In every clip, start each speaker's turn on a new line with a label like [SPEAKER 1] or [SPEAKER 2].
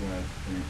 [SPEAKER 1] Yes, please.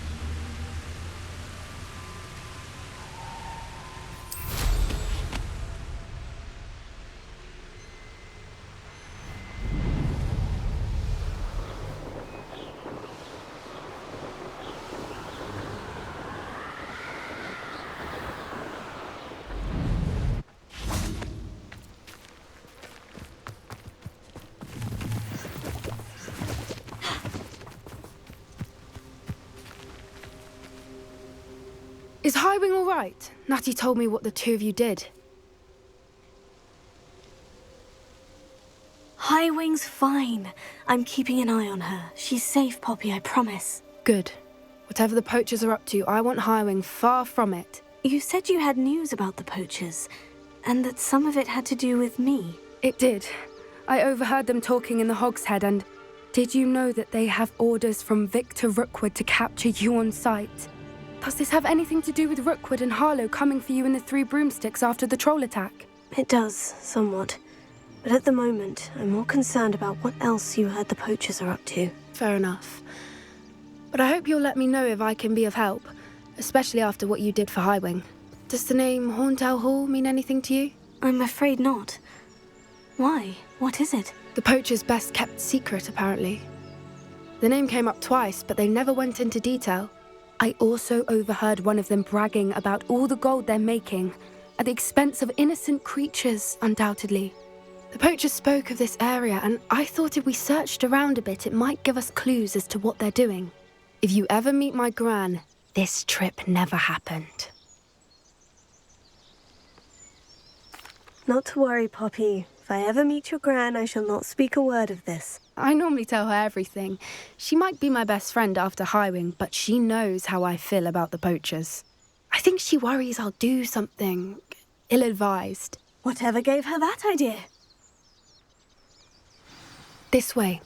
[SPEAKER 2] Is Highwing all right? Natty told me what the two of you did.
[SPEAKER 3] Highwing's fine. I'm keeping an eye on her. She's safe, Poppy, I promise.
[SPEAKER 2] Good. Whatever the poachers are up to, I want Highwing far from it.
[SPEAKER 3] You said you had news about the poachers, and that some of it had to do with me.
[SPEAKER 2] It did. I overheard them talking in the Hogshead, and did you know that they have orders from Victor Rookwood to capture you on sight? Does this have anything to do with Rookwood and Harlow coming for you in the Three Broomsticks after the troll attack?
[SPEAKER 3] It does, somewhat. But at the moment, I'm more concerned about what else you heard the poachers are up to.
[SPEAKER 2] Fair enough. But I hope you'll let me know if I can be of help, especially after what you did for Highwing. Does the name Horntail Hall mean anything to you?
[SPEAKER 3] I'm afraid not. Why? What is it?
[SPEAKER 2] The poachers' best kept secret, apparently. The name came up twice, but they never went into detail. I also overheard one of them bragging about all the gold they're making, at the expense of innocent creatures, undoubtedly. The poachers spoke of this area, and I thought if we searched around a bit, it might give us clues as to what they're doing. If you ever meet my gran, this trip never happened.
[SPEAKER 3] Not to worry, Poppy. If I ever meet your gran, I shall not speak a word of this.
[SPEAKER 2] I normally tell her everything. She might be my best friend after Highwing, but she knows how I feel about the poachers. I think she worries I'll do something ill-advised.
[SPEAKER 3] Whatever gave her that idea?
[SPEAKER 2] This way.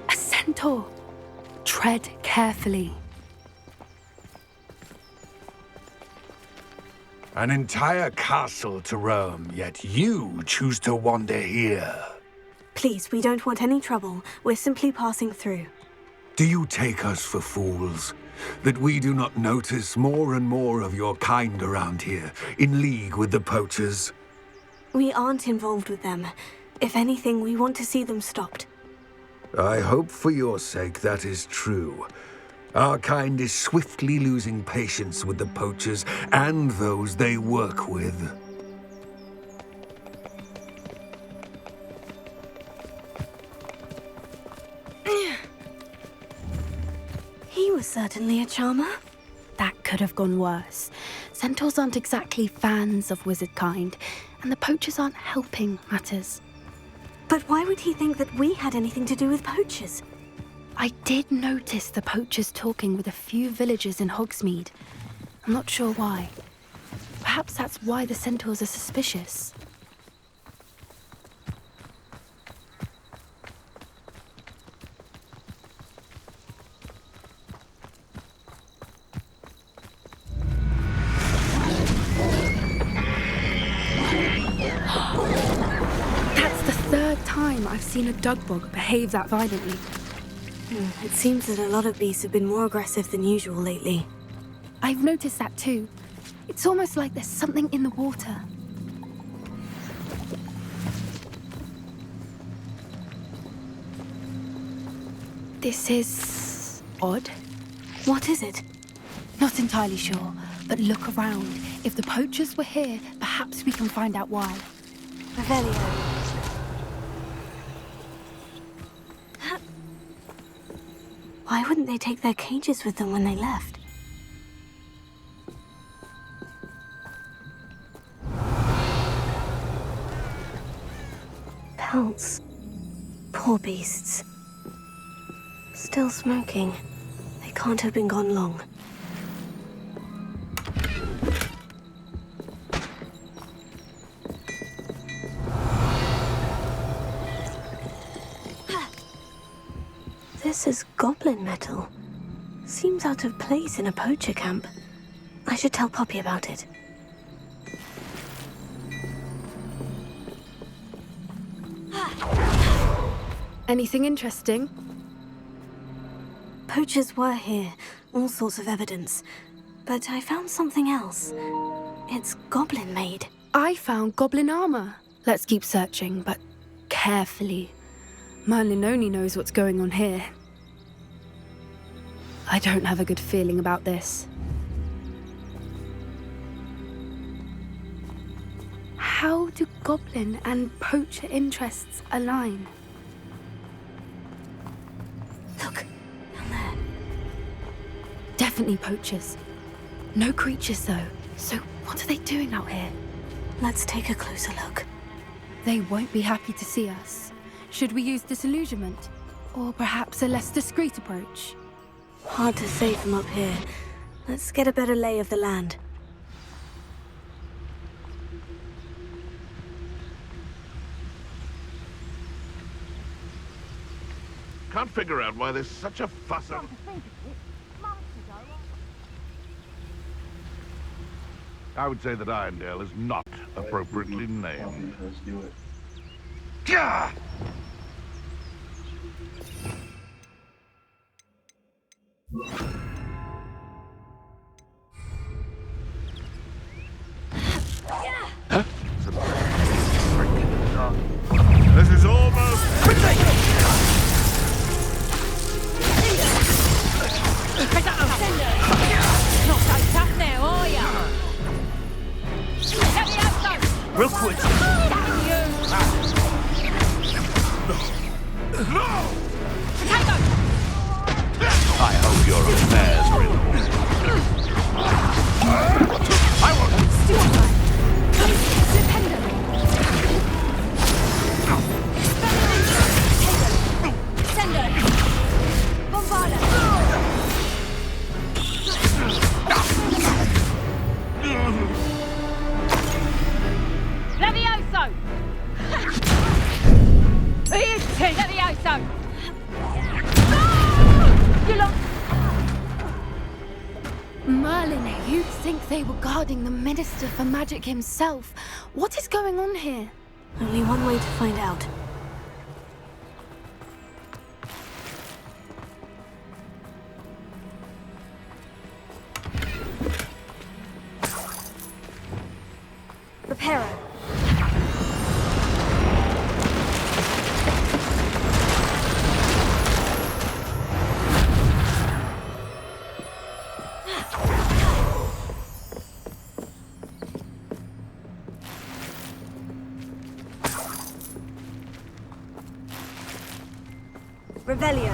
[SPEAKER 2] A centaur. Tread carefully.
[SPEAKER 4] An entire castle to roam, yet you choose to wander here.
[SPEAKER 3] Please, we don't want any trouble. We're simply passing through.
[SPEAKER 4] Do you take us for fools? That we do not notice more and more of your kind around here, in league with the poachers?
[SPEAKER 3] We aren't involved with them. If anything, we want to see them stopped.
[SPEAKER 4] I hope for your sake that is true. Our kind is swiftly losing patience with the poachers and those they work with.
[SPEAKER 3] He was certainly a charmer.
[SPEAKER 2] That could have gone worse. Centaurs aren't exactly fans of wizard kind, and the poachers aren't helping matters.
[SPEAKER 3] But why would he think that we had anything to do with poachers?
[SPEAKER 2] I did notice the poachers talking with a few villagers in Hogsmeade. I'm not sure why. Perhaps that's why the centaurs are suspicious. That's the third time I've seen a dugbog behave that violently.
[SPEAKER 3] It seems that a lot of beasts have been more aggressive than usual lately.
[SPEAKER 2] I've noticed that too. It's almost like there's something in the water. This is odd.
[SPEAKER 3] What is it?
[SPEAKER 2] Not entirely sure, but look around. If the poachers were here, perhaps we can find out why.
[SPEAKER 3] Revelio. Why wouldn't they take their cages with them when they left? Pelts. Poor beasts. Still smoking. They can't have been gone long. This is goblin metal. Seems out of place in a poacher camp. I should tell Poppy about it.
[SPEAKER 2] Anything interesting?
[SPEAKER 3] Poachers were here, all sorts of evidence. But I found something else. It's goblin-made.
[SPEAKER 2] I found goblin armor. Let's keep searching, but carefully. Merlin only knows what's going on here. I don't have a good feeling about this. How do goblin and poacher interests align?
[SPEAKER 3] Look, down there.
[SPEAKER 2] Definitely poachers. No creatures, though. So what are they doing out here?
[SPEAKER 3] Let's take a closer look.
[SPEAKER 2] They won't be happy to see us. Should we use disillusionment? Or perhaps a less discreet approach?
[SPEAKER 3] Hard to say from up here. Let's get a better lay of the land.
[SPEAKER 1] Can't figure out why there's such a fuss on... I would say that Irondale is not appropriately named.
[SPEAKER 5] Let's do it.
[SPEAKER 1] Gah! Huh? This is almost...
[SPEAKER 6] Not so tough now, are ya?
[SPEAKER 7] Real quick.
[SPEAKER 1] I hope your affairs are in order. I want...
[SPEAKER 2] Merlin, you'd think they were guarding the Minister for Magic himself. What is going on here?
[SPEAKER 3] Only one way to find out. Reparo. Revelio.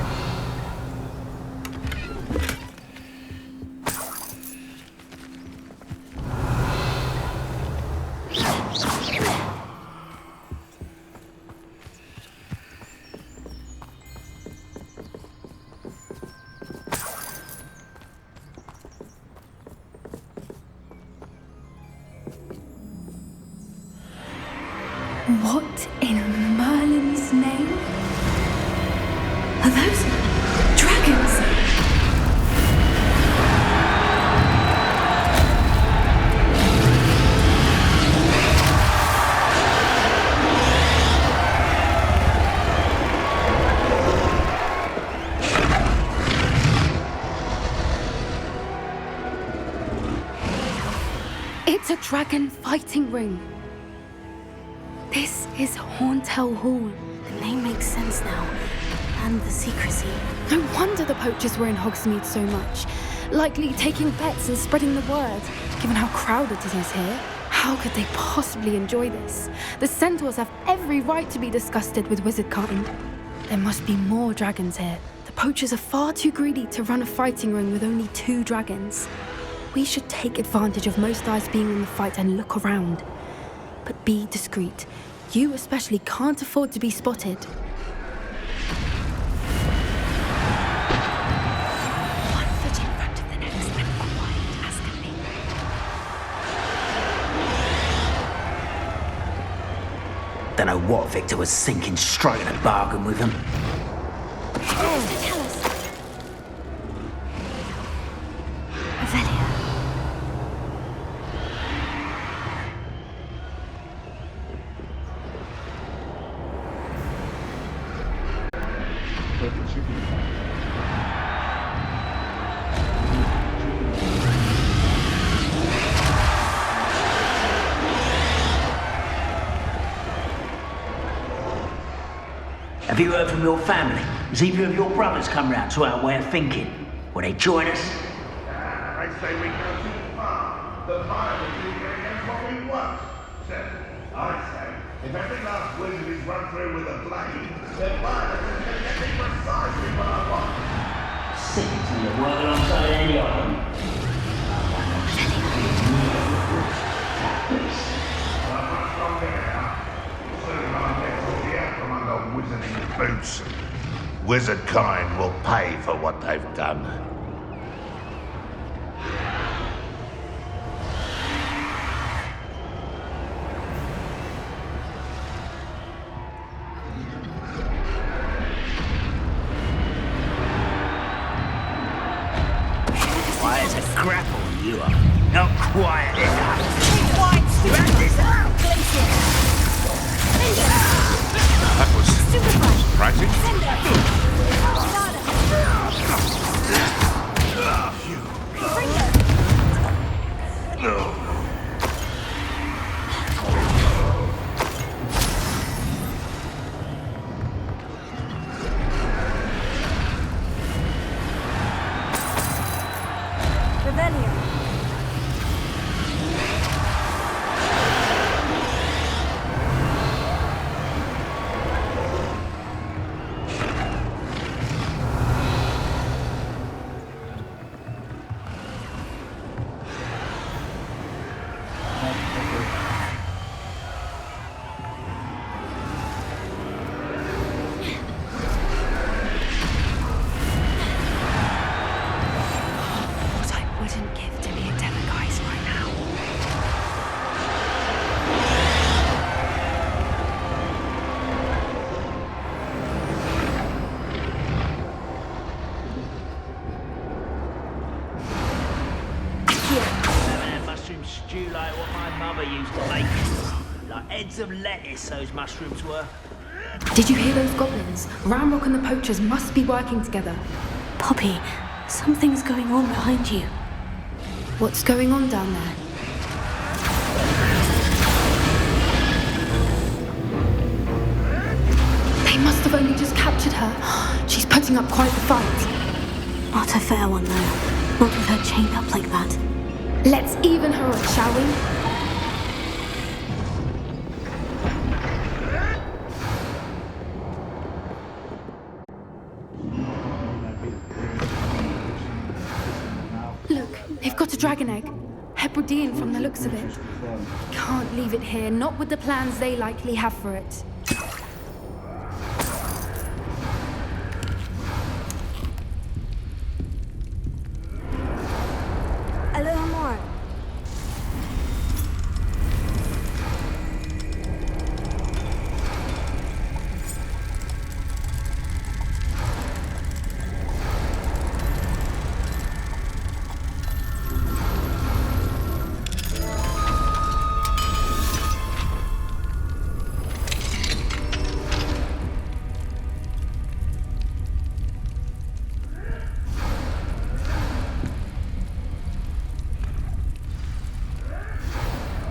[SPEAKER 2] What in Merlin's name? Are those dragons? It's a dragon fighting ring. This is Hauntel Hall.
[SPEAKER 3] The name makes sense now. And the secrecy.
[SPEAKER 2] No wonder the poachers were in Hogsmeade so much. Likely taking bets and spreading the word. Given how crowded it is here, how could they possibly enjoy this? The centaurs have every right to be disgusted with wizard kind. There must be more dragons here. The poachers are far too greedy to run a fighting ring with only 2 dragons. We should take advantage of most eyes being in the fight and look around. But be discreet. You especially can't afford to be spotted.
[SPEAKER 3] One foot in front of the next and quiet as can be.
[SPEAKER 7] Don't know what Victor was thinking, striking a bargain with him.
[SPEAKER 3] Mr. Teller.
[SPEAKER 5] Have you heard from your family? Has either of your brothers come round to our way of thinking? Will they join us?
[SPEAKER 1] I say we go too far. The violence is going against what we want. So, I say, if every last wizard is run through with a blade, the violence is going to get me precisely what I want.
[SPEAKER 5] Sick to you work alongside any of them.
[SPEAKER 1] I'm much longer now. Soon I'll get to the out from under wizarding boots. Wizard kind will pay for what they've done.
[SPEAKER 5] Why is a grapple you are not quiet enough?
[SPEAKER 6] Wide
[SPEAKER 5] Wrap this up!
[SPEAKER 1] That was surprising.
[SPEAKER 2] What I wouldn't give to be a demiguise right now.
[SPEAKER 5] Having a mushroom stew like what my mother used to make. Like heads of lettuce, those mushrooms were.
[SPEAKER 2] Did you hear those goblins? Ramrock and the poachers must be working together.
[SPEAKER 3] Poppy, something's going on behind you.
[SPEAKER 2] What's going on down there? They must have only just captured her. She's putting up quite the fight.
[SPEAKER 3] Not a fair one, though. Not with her chained up like that.
[SPEAKER 2] Let's even her up, shall we? Look, they've got a dragon egg. Hebridean from the looks of it. Can't leave it here, not with the plans they likely have for it.
[SPEAKER 3] A little more.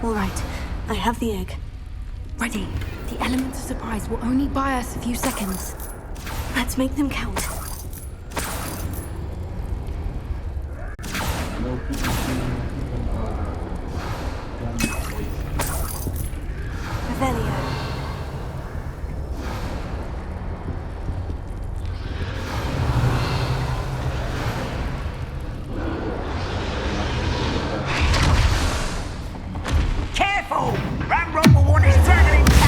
[SPEAKER 3] All right, I have the egg.
[SPEAKER 2] Ready. The element of surprise will only buy us a few seconds.
[SPEAKER 3] Let's make them count. Revelio.
[SPEAKER 5] Careful! Ramrock will want his dragon intact.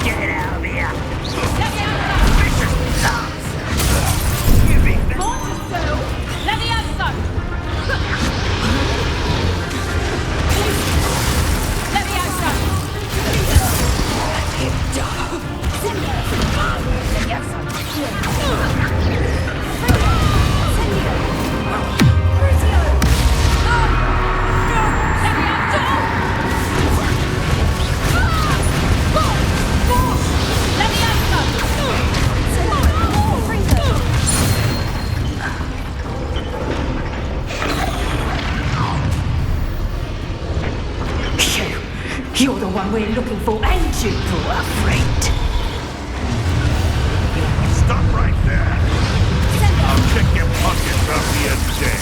[SPEAKER 5] Get it out of here!
[SPEAKER 6] You're the one we're looking for, and you're afraid.
[SPEAKER 1] Stop right there. I'll check your pockets after you're dead.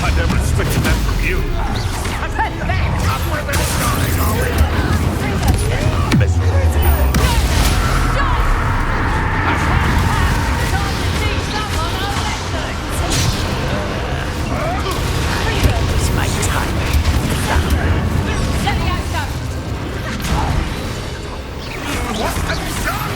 [SPEAKER 1] I never expected that from you. I'm with it, darling, always.
[SPEAKER 6] It's my time.
[SPEAKER 1] What have you done?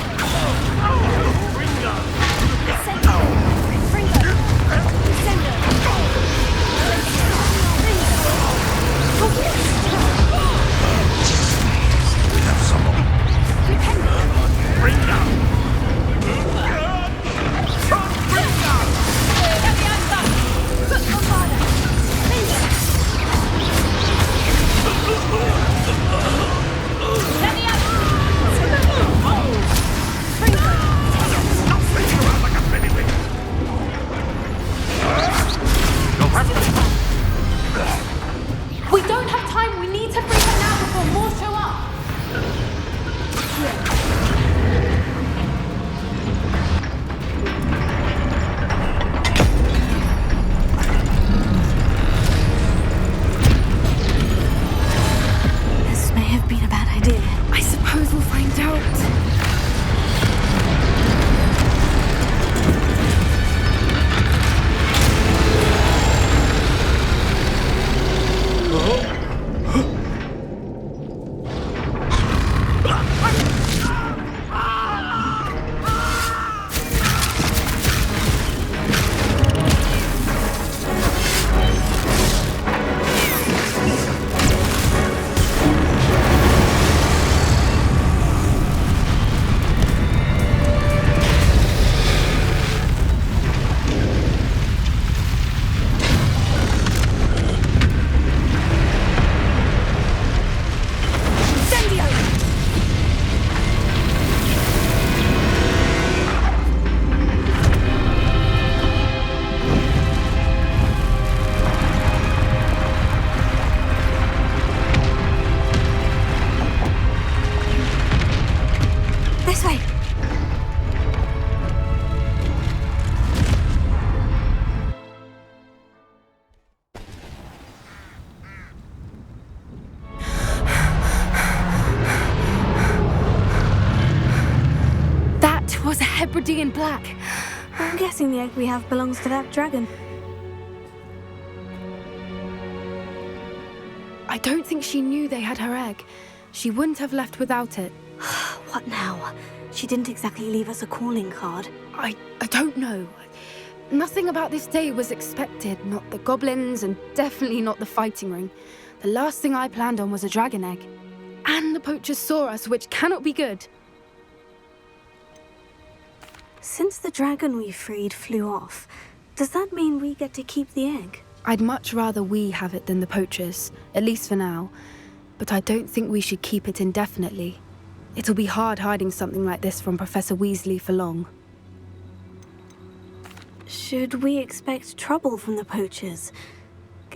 [SPEAKER 2] We don't have time. We need to free her now before more show up.
[SPEAKER 3] This may have been a bad idea.
[SPEAKER 2] I suppose we'll find out.
[SPEAKER 3] This way.
[SPEAKER 2] That was a Hebridean black.
[SPEAKER 3] I'm guessing the egg we have belongs to that dragon.
[SPEAKER 2] I don't think she knew they had her egg. She wouldn't have left without it.
[SPEAKER 3] What now? She didn't exactly leave us a calling card.
[SPEAKER 2] I don't know. Nothing about this day was expected. Not the goblins, and definitely not the fighting ring. The last thing I planned on was a dragon egg. And the poachers saw us, which cannot be good.
[SPEAKER 3] Since the dragon we freed flew off, does that mean we get to keep the egg?
[SPEAKER 2] I'd much rather we have it than the poachers, at least for now. But I don't think we should keep it indefinitely. It'll be hard hiding something like this from Professor Weasley for long.
[SPEAKER 3] Should we expect trouble from the poachers?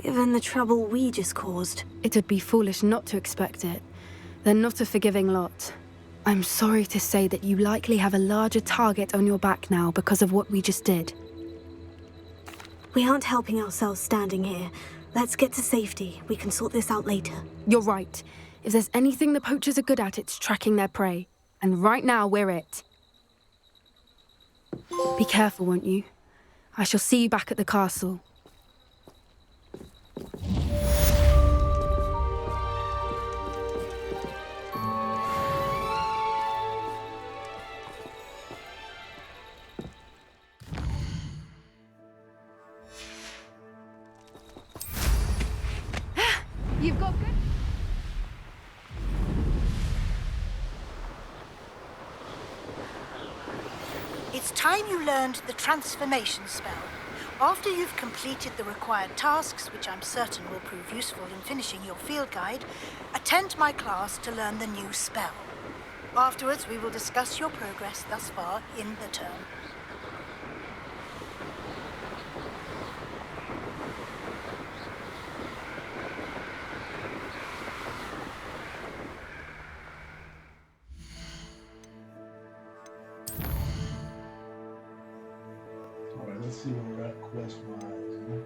[SPEAKER 3] Given the trouble we just caused.
[SPEAKER 2] It would be foolish not to expect it. They're not a forgiving lot. I'm sorry to say that you likely have a larger target on your back now because of what we just did.
[SPEAKER 3] We aren't helping ourselves standing here. Let's get to safety. We can sort this out later.
[SPEAKER 2] You're right. If there's anything the poachers are good at, it's tracking their prey. And right now, we're it. Be careful, won't you? I shall see you back at the castle. You've got good...
[SPEAKER 8] It's time you learned the transformation spell. After you've completed the required tasks, which I'm certain will prove useful in finishing your field guide, attend my class to learn the new spell. Afterwards, we will discuss your progress thus far in the term.
[SPEAKER 9] Let's see where we're at quest-wise, huh?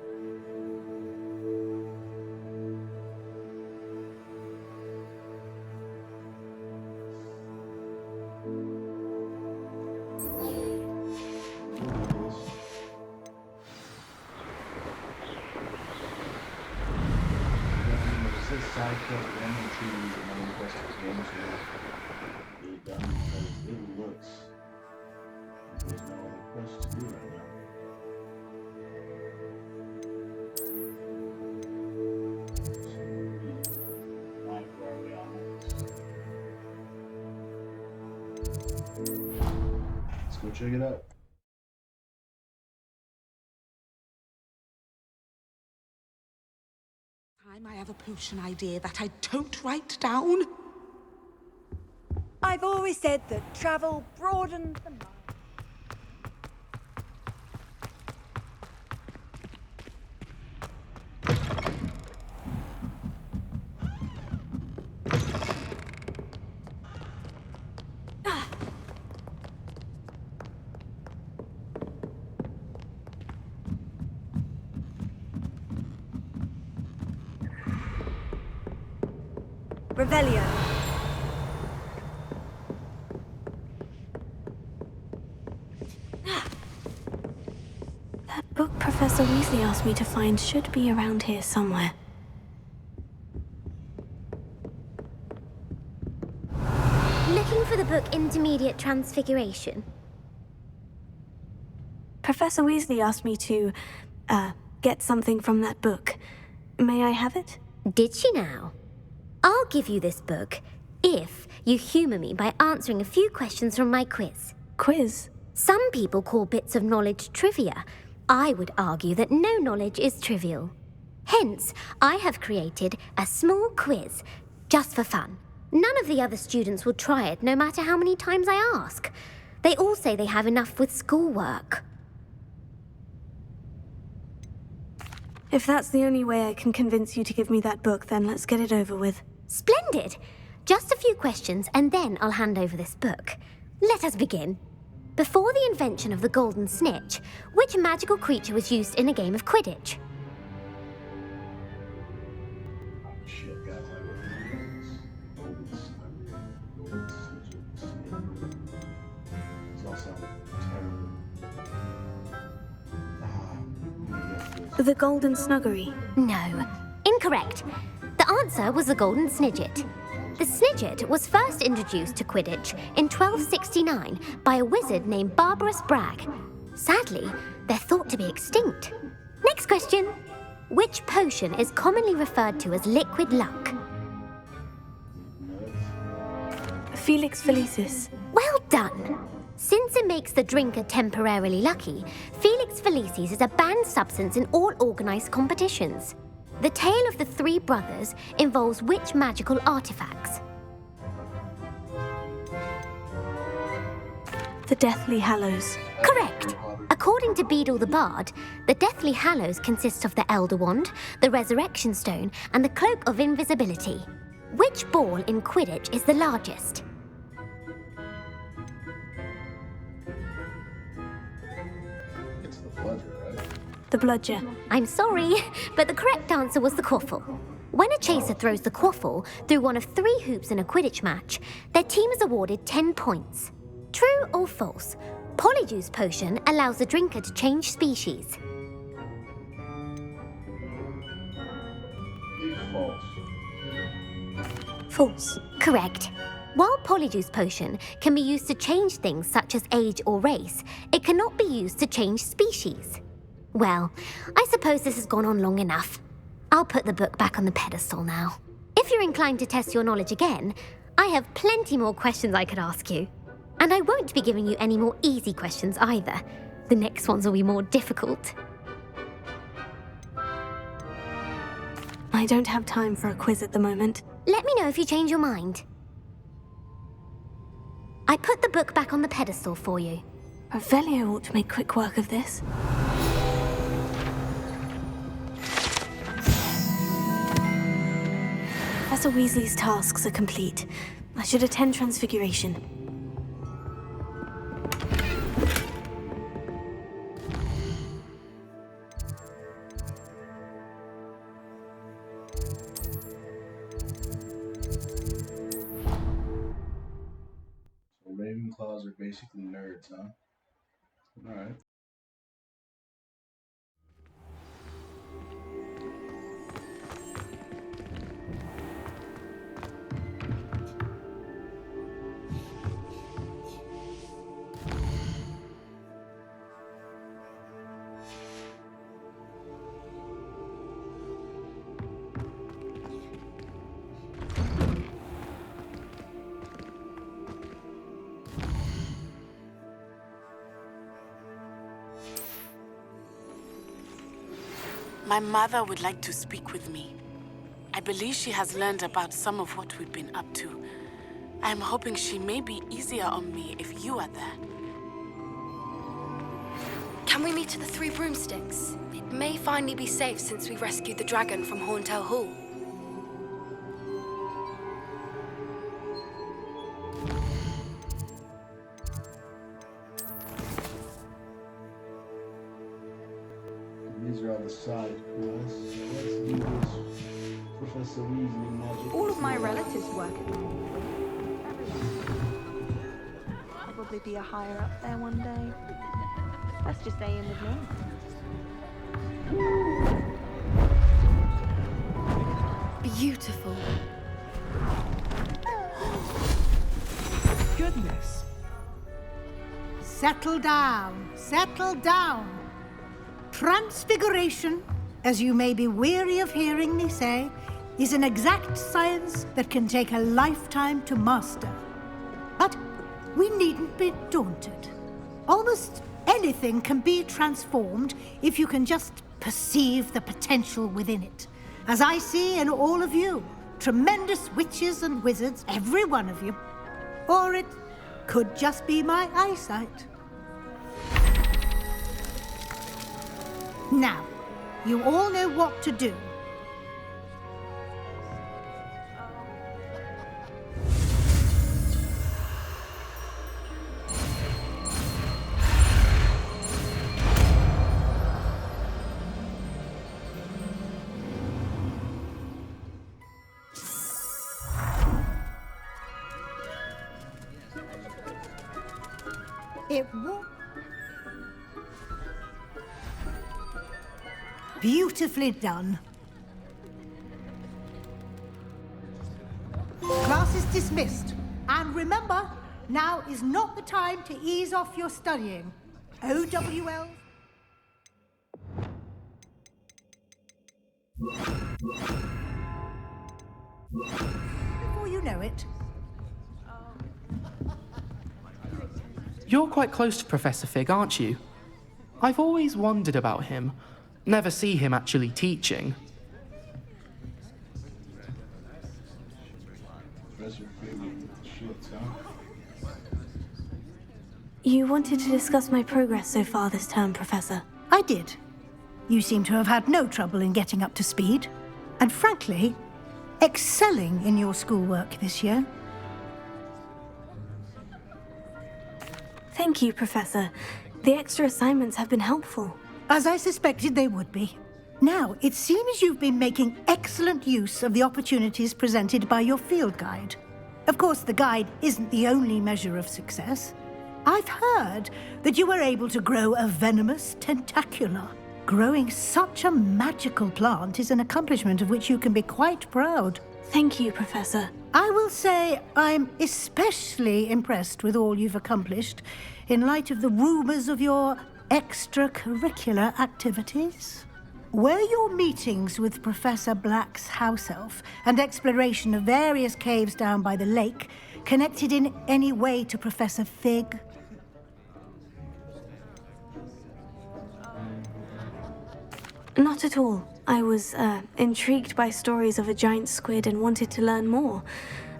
[SPEAKER 9] Side quest one and two, and then quest one, so get it done because it looks like there's no other quests to do right now. Let's go check it out.
[SPEAKER 6] I have a potion idea that I don't write down.
[SPEAKER 10] I've always said that travel broadens the mind. Revelio.
[SPEAKER 3] That book Professor Weasley asked me to find should be around here somewhere.
[SPEAKER 11] Looking for the book Intermediate Transfiguration?
[SPEAKER 3] Professor Weasley asked me to, get something from that book. May I have it?
[SPEAKER 11] Did she now? I'll give you this book if you humour me by answering a few questions from my quiz.
[SPEAKER 3] Quiz?
[SPEAKER 11] Some people call bits of knowledge trivia. I would argue that no knowledge is trivial. Hence, I have created a small quiz, just for fun. None of the other students will try it, no matter how many times I ask. They all say they have enough with schoolwork.
[SPEAKER 3] If that's the only way I can convince you to give me that book, then let's get it over with.
[SPEAKER 11] Splendid! Just a few questions, and then I'll hand over this book. Let us begin. Before the invention of the golden snitch, which magical creature was used in a game of Quidditch?
[SPEAKER 9] Oh shit, guys, I really it's also terrible.
[SPEAKER 3] The Golden Snuggery.
[SPEAKER 11] No. Incorrect. The answer was the golden snidget. The snidget was first introduced to Quidditch in 1269 by a wizard named Barbarous Bragg. Sadly, they're thought to be extinct. Next question. Which potion is commonly referred to as liquid luck?
[SPEAKER 3] Felix Felicis.
[SPEAKER 11] Well done. Since it makes the drinker temporarily lucky, Felix Felicis is a banned substance in all organised competitions. The tale of the three brothers involves which magical artifacts?
[SPEAKER 3] The Deathly Hallows.
[SPEAKER 11] Correct. According to Beadle the Bard, the Deathly Hallows consist of the Elder Wand, the Resurrection Stone, and the Cloak of Invisibility. Which ball in Quidditch is the largest?
[SPEAKER 9] It's the bludger, right?
[SPEAKER 3] The Bludger.
[SPEAKER 11] I'm sorry, but the correct answer was the quaffle. When a chaser throws the quaffle through one of 3 hoops in a Quidditch match, their team is awarded 10 points. True or false? Polyjuice Potion allows the drinker to change species.
[SPEAKER 9] False.
[SPEAKER 3] False.
[SPEAKER 11] Correct. While Polyjuice Potion can be used to change things such as age or race, it cannot be used to change species. Well, I suppose this has gone on long enough. I'll put the book back on the pedestal now. If you're inclined to test your knowledge again, I have plenty more questions I could ask you. And I won't be giving you any more easy questions either. The next ones will be more difficult.
[SPEAKER 3] I don't have time for a quiz at the moment.
[SPEAKER 11] Let me know if you change your mind. I put the book back on the pedestal for you.
[SPEAKER 3] Revelio ought to make quick work of this. Professor Weasley's tasks are complete. I should attend Transfiguration.
[SPEAKER 9] So Ravenclaws are basically nerds, huh? Alright.
[SPEAKER 12] My mother would like to speak with me. I believe she has learned about some of what we've been up to. I am hoping she may be easier on me if you are there.
[SPEAKER 2] Can we meet at the Three Broomsticks? It may finally be safe since we rescued the dragon from Horntail Hall.
[SPEAKER 9] These are all the side quests. Let's do this Professor Weasley magic.
[SPEAKER 10] All of my relatives work at the Probably be a higher up there one day. Let's just stay in with me.
[SPEAKER 2] Beautiful.
[SPEAKER 13] Goodness.
[SPEAKER 8] Settle down, settle down. Transfiguration, as you may be weary of hearing me say, is an exact science that can take a lifetime to master. But we needn't be daunted. Almost anything can be transformed if you can just perceive the potential within it. As I see in all of you, tremendous witches and wizards, every one of you. Or it could just be my eyesight. Now, you all know what to do. It won't. Beautifully done. Class is dismissed. And remember, now is not the time to ease off your studying. OWL. Before you know it.
[SPEAKER 13] You're quite close to Professor Fig, aren't you? I've always wondered about him. Never see him actually teaching.
[SPEAKER 9] Professor Fig with the shit, huh?
[SPEAKER 3] You wanted to discuss my progress so far this term, Professor.
[SPEAKER 8] I did. You seem to have had no trouble in getting up to speed. And frankly, excelling in your schoolwork this year.
[SPEAKER 3] Thank you, Professor. The extra assignments have been helpful.
[SPEAKER 8] As I suspected they would be. Now, it seems you've been making excellent use of the opportunities presented by your field guide. Of course, the guide isn't the only measure of success. I've heard that you were able to grow a venomous tentacula. Growing such a magical plant is an accomplishment of which you can be quite proud.
[SPEAKER 3] Thank you, Professor.
[SPEAKER 8] I will say I'm especially impressed with all you've accomplished in light of the rumors of your extracurricular activities. Were your meetings with Professor Black's house elf and exploration of various caves down by the lake connected in any way to Professor Fig?
[SPEAKER 3] Not at all. I was intrigued by stories of a giant squid and wanted to learn more.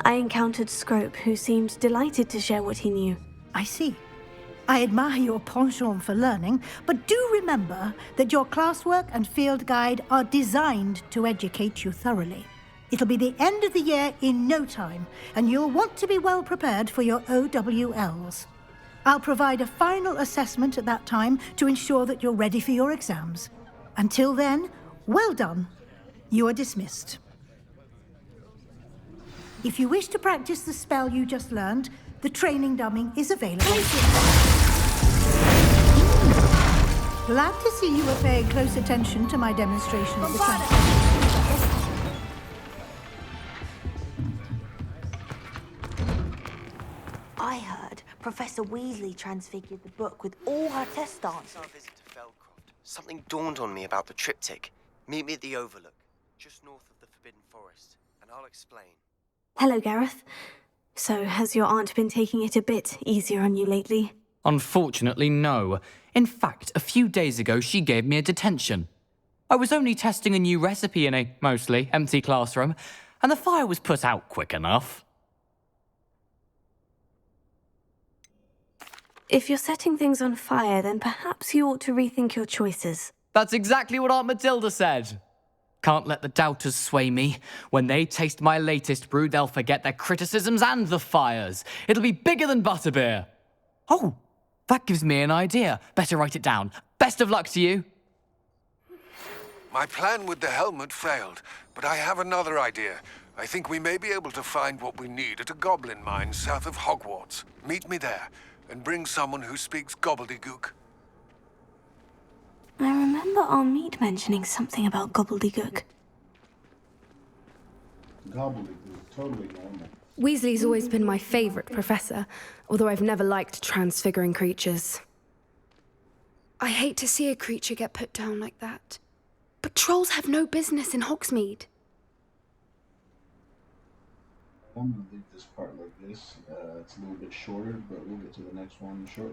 [SPEAKER 3] I encountered Scrope, who seemed delighted to share what he knew.
[SPEAKER 8] I see. I admire your penchant for learning, but do remember that your classwork and field guide are designed to educate you thoroughly. It'll be the end of the year in no time, and you'll want to be well prepared for your OWLs. I'll provide a final assessment at that time to ensure that you're ready for your exams. Until then, well done. You are dismissed. If you wish to practice the spell you just learned, the training dummy is available. Glad to see you are paying close attention to my demonstration of the transfer.
[SPEAKER 10] I heard Professor Weasley transfigured the book with all her test answers.
[SPEAKER 14] Our visit to Feldcroft, something dawned on me about the triptych. Meet me at the Overlook, just north of the Forbidden Forest, and I'll explain.
[SPEAKER 3] Hello, Gareth. So, has your aunt been taking it a bit easier on you lately?
[SPEAKER 15] Unfortunately, no. In fact, a few days ago, she gave me a detention. I was only testing a new recipe in a mostly empty classroom, and the fire was put out quick enough.
[SPEAKER 3] If you're setting things on fire, then perhaps you ought to rethink your choices.
[SPEAKER 15] That's exactly what Aunt Matilda said. Can't let the doubters sway me. When they taste my latest brew, they'll forget their criticisms and the fires. It'll be bigger than butterbeer. Oh, that gives me an idea. Better write it down. Best of luck to you.
[SPEAKER 4] My plan with the helmet failed, but I have another idea. I think we may be able to find what we need at a goblin mine south of Hogwarts. Meet me there, and bring someone who speaks gobbledygook.
[SPEAKER 3] I remember our meet mentioning something about gobbledygook.
[SPEAKER 9] Gobbledygook, totally normal.
[SPEAKER 2] Weasley's always been my favourite professor, although I've never liked transfiguring creatures. I hate to see a creature get put down like that. But trolls have no business in Hogsmeade.
[SPEAKER 9] I'm going to leave this part like this. It's a little bit shorter, but we'll get to the next one shortly.